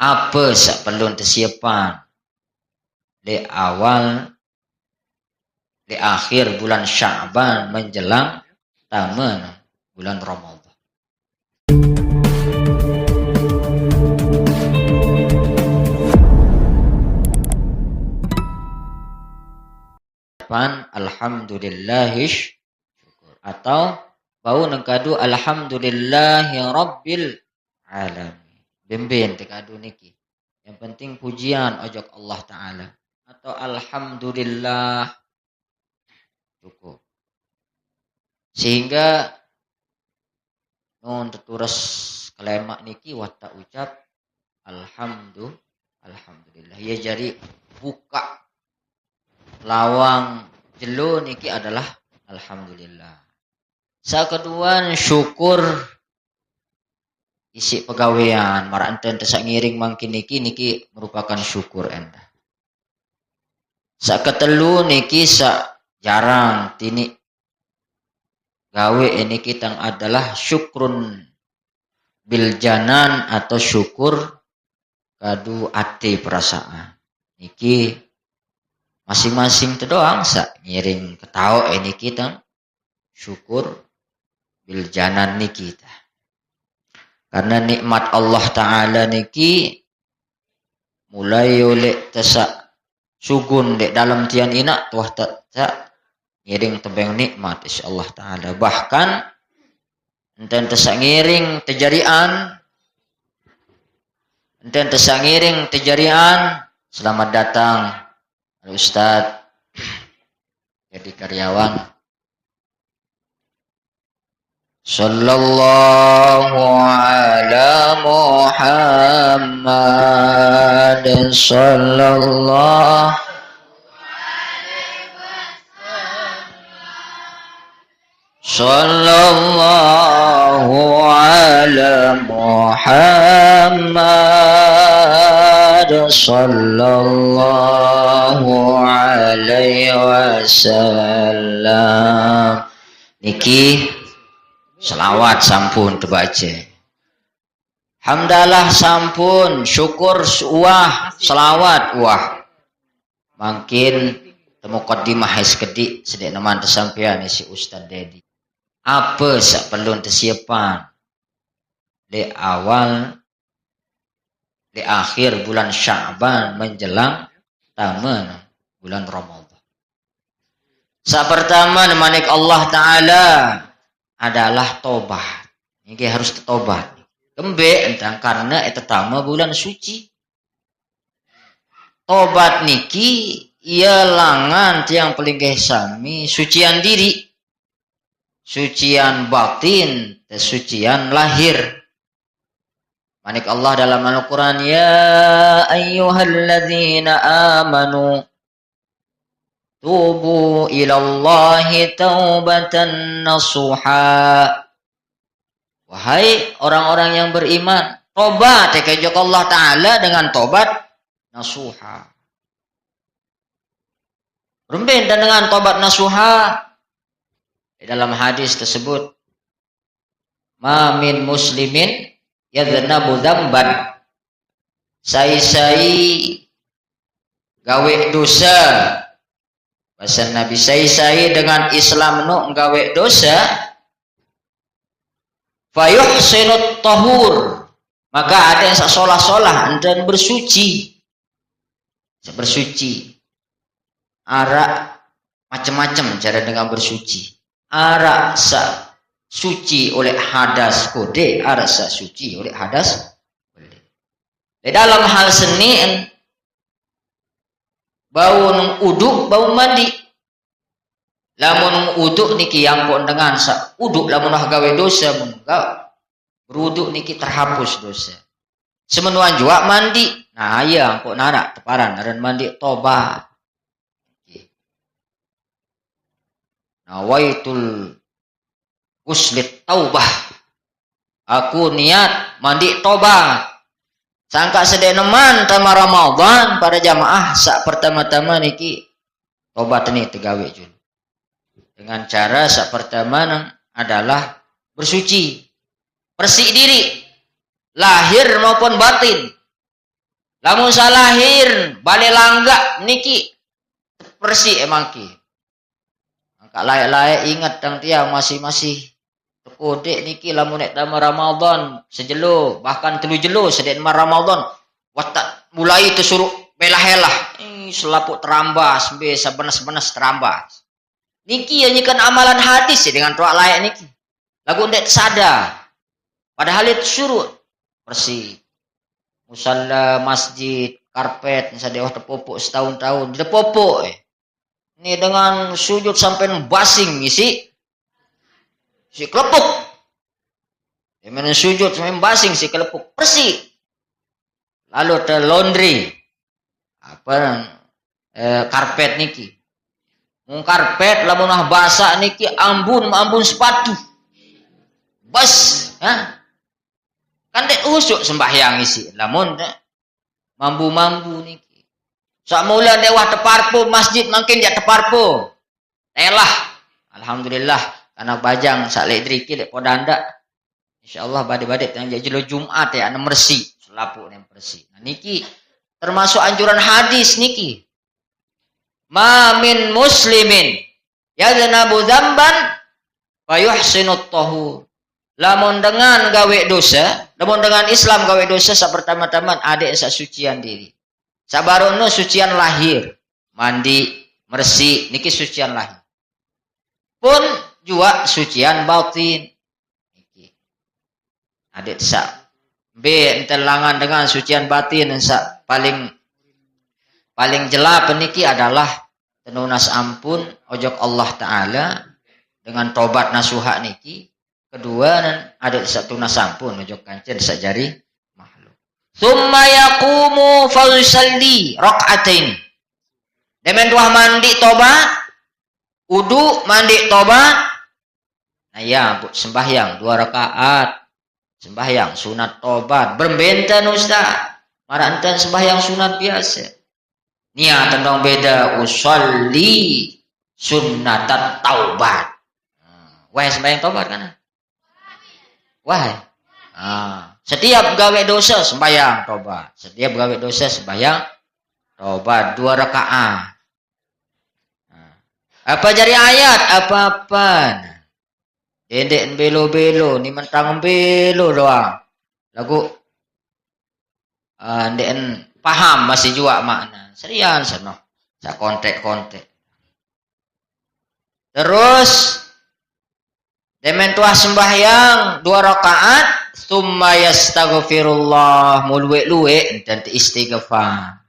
Apa sak perlu persiapan di awal di akhir bulan Sya'ban menjelang taman bulan Ramadan. Alhamdulillahish syukur atau bau nengkadu alhamdulillahi rabbil alamin. Bemben tekadu niki. Yang penting pujian ojok Allah Ta'ala. Atau alhamdulillah cukup. Sehingga nun terturas kalimat niki wata ucap alhamdulillah. Ya jadi buka lawang jelo niki adalah alhamdulillah. Kedua syukur isi pegawaian mara enten tesak ngiring mangkin niki merupakan syukur enda. Ketelu niki jarang tini gawe ini kita adalah syukrun bil janan atau syukur kadu ati perasaan. Niki masing-masing itu doang ngiring ketau ini kita syukur bil janan niki kita. Karena nikmat Allah Ta'ala niki mulai oleh tesak sugun dek dalam tian inak tuah tak ngiring tebeng nikmat insyaallah Ta'ala. Bahkan enten tesak ngiring tejarian selamat datang Ustaz jadi karyawan sallallahu ala Muhammad sallallahu ala Muhammad sallallahu alaihi wasallam. Niki selawat sampun terbaca. Hamdalah sampun, syukur wah, selawat wah. Makin temu muqaddimah sekedik sedek neman tersampean si Ustaz Dedi. Apa sak perlu persiapan di awal di akhir bulan Sya'ban menjelang taman bulan Ramadan. Pertama nemanik Allah Ta'ala adalah tobat. Ini harus tobat. Kembe entang karena itu tama bulan suci. Tobat niki ia langan tiang paling sami sucian diri. Sucian batin, sucian lahir. Manik Allah dalam Al-Quran, ya ayyuhalladzina amanu tubu ilallahi taubatan nasuha. Wahai orang-orang yang beriman, tobat kepada Allah Ta'ala dengan tobat nasuha. Rumpin dan dengan tobat nasuha. Di dalam hadis tersebut, ma min muslimin yadznabu dzamban. Sai gawe dosa. Bahasa Nabi sai dengan Islam no gawe dosa. Fayuhsinut tahur. Maka ada yang solah-solah dan bersuci. Bersuci. Arak macam-macam cara dengan bersuci. Arak suci oleh hadas kode, arak suci oleh hadas kode. Di dalam hal seni bau uduk, bau mandi. Lamun uduk niki yang pun dengan uduk lamun gawe dosa munggah beruduk niki terhapus dosa. Semenuan juga mandi. Nah ya kok narak teparan dan mandi tobat. Nawaitul uslit taubah. Aku niat mandi tobat. Sangka sedeneman tama Ramadan pada jamaah pertama-tama niki tobat ini tegawe jun. Dengan cara pertama adalah bersuci. Bersih diri. Lahir maupun batin. Lamun salahir balik langgak niki persi emang ki. Angka layak-layak ingat tang tiang masih kodek niki lamun nek tama Ramadan sejelo bahkan 3 jelo sedek Ramadan watak mulai tu suruh belah-helah selaput terambas be sabenas-benas terambas. Niki nyikan amalan hadis dengan doa layak niki. Lagu ndek sadar. Padahal itu suruh bersih. Musalla, masjid, karpet, misalnya tepopok setahun-tahun, tepopok. Ini dengan sujud sampai basing isi kelepuk. Dengan sujud sampai basing si kelepuk bersih. Lalu te laundry. Karpet niki. Karpet lamun basah niki ambun sepatu. Bas, ha? Kan dek usuk sembahyang isi. Lamun mambu niki. Sak mula dewah teparpo masjid makin dia teparpo. Telah. Alhamdulillah karena bajang sak lek driki lek podanda. Insyaallah bade-bade tang jelo Jumat ya ana mersi, selapuk yang bersih. Nah niki termasuk anjuran hadis niki. Ma min muslimin yadnabu dzamban fa yuhsinut tahur. Lamun dengan gawe dosa, lamun dengan Islam gawe dosa sa pertama-tama ada sa sucian diri. Sabarono sucian lahir, mandi, mersi, niki sucian lahir. Pun juga sucian batin. Niki. Adik sa B entelangan dengan sucian batin sa paling jelap niki adalah tenunas ampun ojok Allah Ta'ala dengan tobat nasuha niki. Kedua dan ada satu nasampun ojok kancen sajari makhluk. Summa yaqumu fa yusalli rakaatain. Demen dua mandi tobat, wudu mandi tobat. Nah ya, sembahyang 2 rakaat. Sembahyang sunat tobat, berbenten Ustaz. Marantan sembahyang sunat biasa. Niat tentang beda usolli sunnatat taubat. Wah sembahyang tobat kan? Wah, setiap gawe dosa sembahyang tobat. Setiap gawe dosa sembahyang tobat 2 rakaat. Apa jadi ayat apa-apa. Dedek belo-belo ni mentang belo doang. Lagu ndek paham masih juga makna. Serian sono. Sa kontek-kontek. Terus demen tuah sembahyang 2 rakaat, summa yastaghfirullah mulwe-luwe dan istighfar.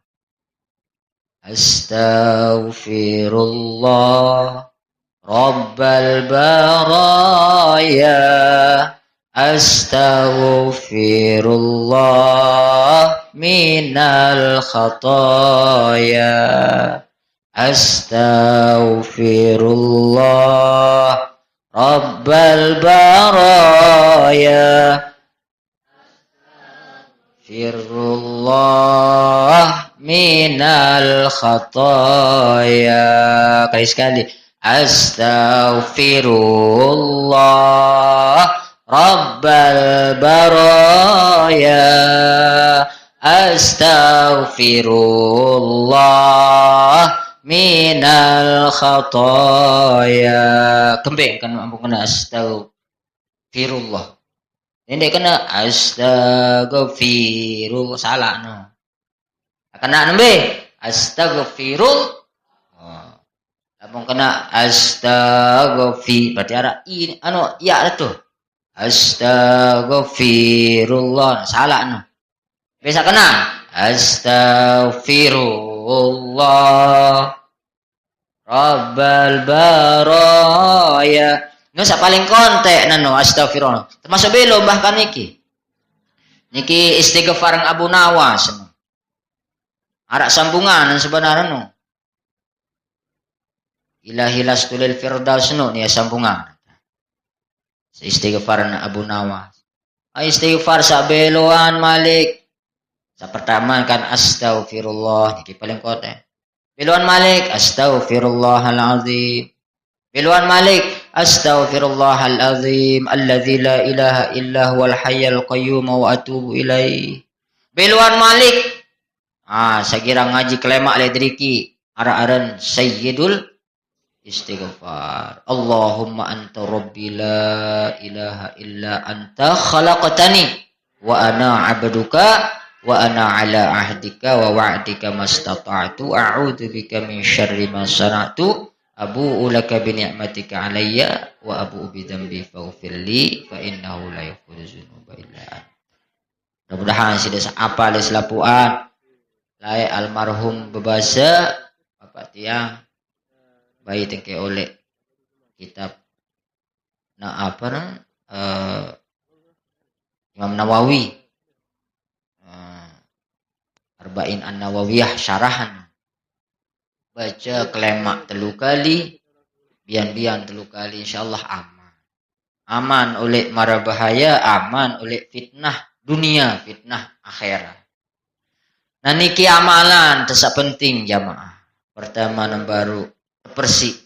Astaghfirullah Rabbal baraya. Astaghfirullah minal khataya. Astaghfirullah Rabbal baraya. Firullah minal khataya. Sekali. Astaghfirullah Rabbal baraya. Astaghfirullah minal khataya. Kembeng kan mampu kena astaghfirullah. Ini kena astaghfirullah salah no. Kena nembe astaghfirullah. Abang kena astaghfir berarti ada i ya itu. Astaghfirullah salah no. Bisa kena astaghfirullah Rabbal baraya. Nusa paling kontek nano astaghfirullah. Termasuk belum bahkan niki. Niki istighfar Abu Nawas. Arak sambungan sebenarnya no. Ilahi lastulil firdaus no nia sambungan. Istighfar Abu Nawas. Istighfar sabeloan Malik. Sa pertama kan astaghfirullah niki paling kontek. Beloan Malik astaghfirullahal azim. Beloan Malik astaghfirullahal azim alladzi la ilaha illa huwal hayyul qayyum wa atubu ilaih. Beloan Malik Sagira ngaji kelemak le driki ara-aran sayyidul istighfar. Allahumma anta rabbi la ilaha illa anta khalaqtani wa ana 'abduka wa ana 'ala ahdika wa wa'dika mastata'tu a'udzu bika min syarri ma sana'tu abu'u laka bi ni'matika 'alayya wa abu'u bi dzambi faghfirli fa innahu la yaghfiru dzunuba illa anta. Mudah-mudahan sudah apa le selapuan lai almarhum bebasa Bapak Tiang bayi tengke oleh kitab Imam Nawawi Arba'in An-Nawawiyah syarahan baca kelemak 3 kali bian-bian 3 kali insyaallah aman oleh mara bahaya, aman oleh fitnah dunia, fitnah akhirat. Nah niki amalan tersak penting jamaah. Pertama baru bersih,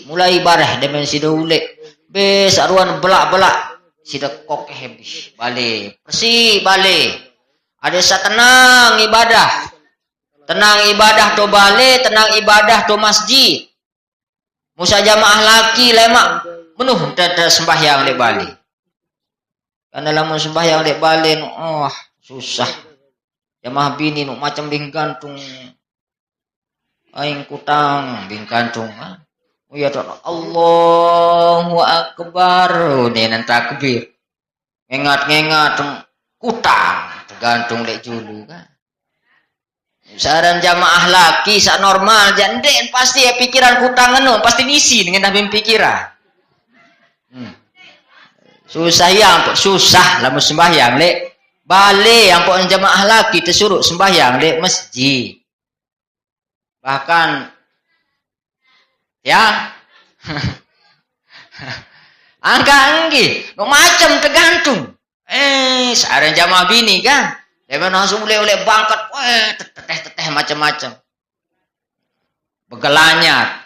mulai bareh demen sida ulek. Bes aruan belak-belak sida kok habis. Balik, bersih balik. Ada tenang ibadah. Tenang ibadah to balik, tenang ibadah to masjid. Musa jamaah laki lemak penuh dada sembahyang lek balik. Karena lamun sembahyang lek balik susah. Jamaah bini nuk macam bingkantung aing kutang bingkantung ya Allahu akbar ni nan takbir ngengat kutang tergantung lek julu kan saran jamaah laki sak normal janden pasti ya pikiran kutang anu pasti ngisi dengan dah pikiran susah lamun sembahyang lek balik yang pun jamaah laki tersuruh sembahyang di masjid. Bahkan ya anggi macam tergantung. Sekarang jamaah bini kan. Dia langsung oleh bangkat teteh macam-macam. Begelanyat.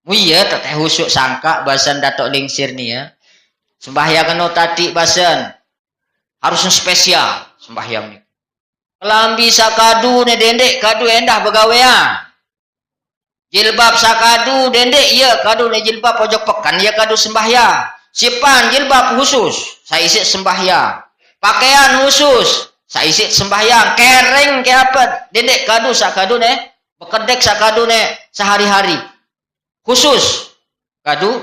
Muya teteh husuk sangka bahasan datok lingsir ni ya. Sembahyang kena tadi bahasan harusnya spesial sembahyang ni. Kelambi sakadu ne dendek kadu endah begawean. Jilbab sakadu dendek ya kadu ne jilbab pojok pekan ya kadu sembahyang. Sipan jilbab khusus saya isi sembahyang. Pakaian khusus saya isi sembahyang. Kereng ke apa dendek kadu sakadu ne bekedek sakadu ne sehari-hari. Khusus kadu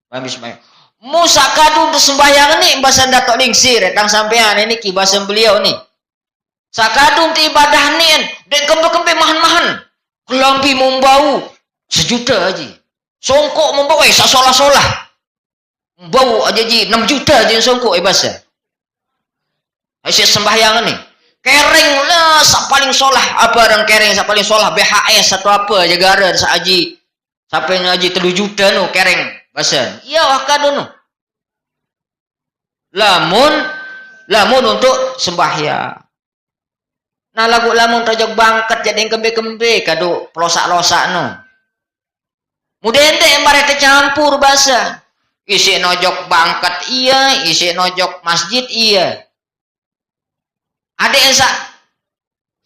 habis sembahyang. Musa kadu sembahyang ni bahasa datok lingsir datang sampean ini ki bahasa beliau ni. Sakadung ti ibadah ni dek kembe-kembe mahan-mahan. Kelambi membau sejuta aja. Songkok membawa sasolah-solah. Membau aja ji 6 juta aja songkok bahasa. Asyik sembahyang ni. Kereng lah sak paling solah apa orang kereng sak paling solah BHS atau apa aja gara sak aji. Sampai ngaji 3 juta nu kereng. Basan, iya wakadu nu. Lamun untuk sembahyang. Nah lagu lamun tojok bangkat jadi kembe-kembe kadu pelosak-losak nu. Mudende yang bare tercampur bahasa. Isi nojok bangkat iya, isi nojok masjid iya. Ada yang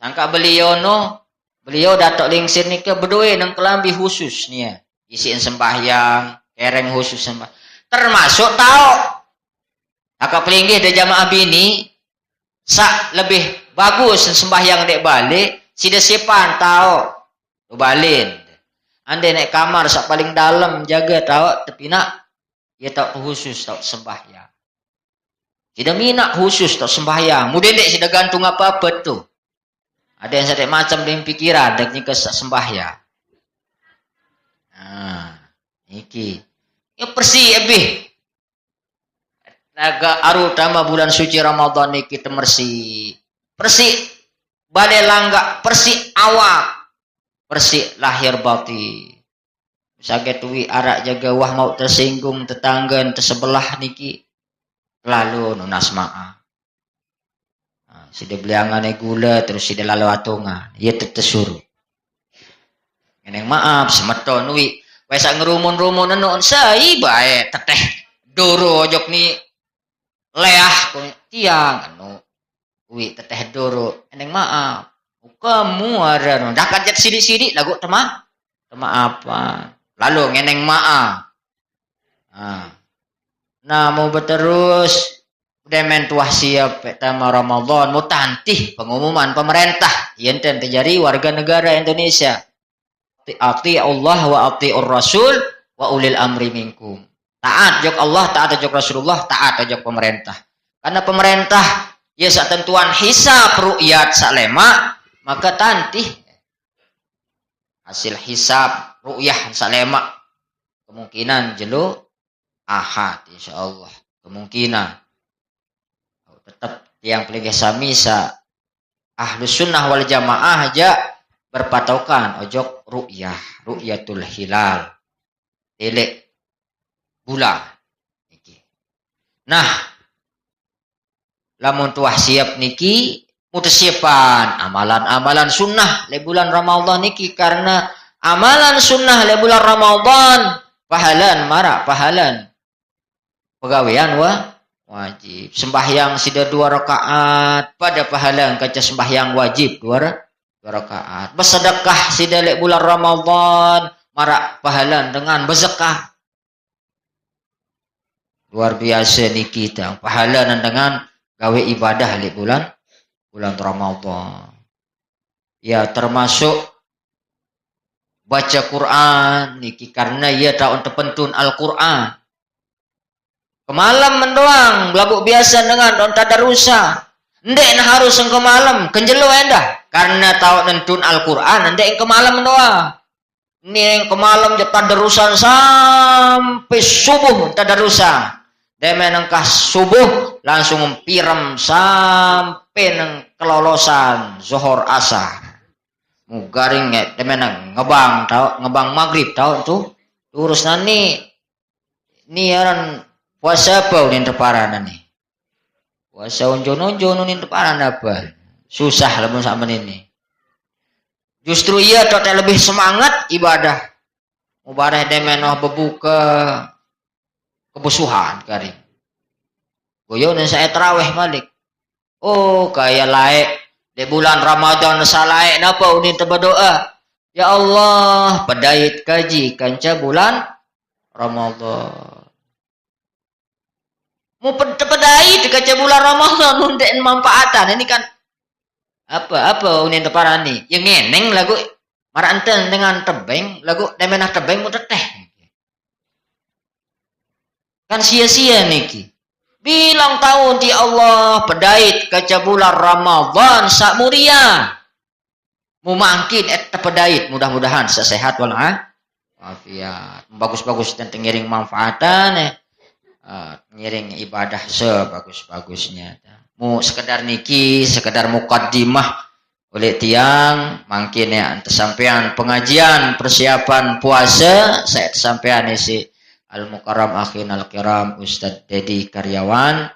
sangka beliau datok lingsir ni ke berdua nang kelambi khusus ni ya. Isiin sembahyang. Kereng khusus sembah. Termasuk tahu. Akak pelinggih de jamaah bini. Sak lebih bagus sembahyang dek balik. Sida sipan tahu. Balin. Ande naik kamar sak paling dalam jaga tahu. Tapi nak. Dia tak khusus tak sembahyang. Sida minak khusus tak sembahyang. Mudah dek sida gantung apa-apa tu. Ada yang sedek macam dengan pikiran. Dek nyika sembahyang. Iki. Ya bersih lebih. Naga aru tama bulan suci Ramadan ni kita bersih. Bersih balai langga, bersih awak. Bersih lahir batin. Saget wi arak jaga wah mau tersinggung tetangga tersebelah niki. Lalu nunas maaf. Sida beliangane gula terus sida lalu atungan. Ia tersuruh. Neng maaf semeton wi. Wesa ngerumun-rumun anu sai bae teteh doro ojok ni leah tiang anu wi teteh doro eneng maaf kamu ada dah kajet sidik-sidik lagu tema apa lalu ngeneng maaf nah mau berterus udah mentuah siap pertama Ramadan mau tantih pengumuman pemerintah yang terjadi warga negara Indonesia ati Allah wa atiur Rasul wa ulil amri minkum taat jok Allah taat jok Rasulullah taat jok pemerintah karena pemerintah ya sak tentuan hisab ru'yat salema maka tantih hasil hisab ru'yah salema kemungkinan jelo ahad insyaallah kemungkinan tetap yang paling sami sa ahlus sunnah wal jamaah aja berpatokan ojok ru'yatul hilal telek bulan nah lamun tuah siap niki mutasipan amalan-amalan sunnah le bulan Ramadan niki karena amalan sunnah le bulan Ramadan pahalan pegawean wajib sembahyang sida 2 rakaat pada pahalan kaca sembahyang wajib 2 rakaat bersedekah sida le bulan Ramadan marak pahalan dengan berzakah luar biasa niki tang pahalan dengan gawe ibadah le bulan Ramadan. Ya termasuk baca Quran niki karena ia tahun terpentun Al-Quran. Kemalam mendoang belabuk biasa dengan don tadarusa. Ndek harus engke malam kenjelo endah karena tahun nentun Al-Quran ndek engke malam mendoang. Ini engke malam je tadarusan sampai subuh tadarusan. Demen engkah subuh langsung mempirem sampai neng kelolosan zuhur asar. Mugaring demen ngebang maghrib tau tu urus nani ni aran puasa apa unin teparan nih puasa unjon unin teparan apa susah lamun sama ini justru ia total lebih semangat ibadah demen berbuka kebusuhan kari goyo dan saya terawih malik oh kayak laik di bulan Ramadan salaik napa unin berdoa ya Allah pedait kaji kanca bulan Ramadan mau pedait kanca bulan Ramadan untuk manfaatan ini kan apa unin teparani yang ngeneng lagu maranten dengan tebeng lagu demenah tebeng mu teteh kan sia-sia niki bilang tahun di Allah pedait kaca bulan Ramadan sak muria mu mangkin pedait mudah-mudahan sehat walafiat bagus-bagus dan ngiring manfaatan ngiring ibadah sebagus-bagusnya mu sekedar niki sekedar mukaddimah oleh tiang mangkin ya sampean pengajian persiapan puasa saya sampean isi Al-Mukarram Akhin Al-Kiram Ustadz Dedi Karyawan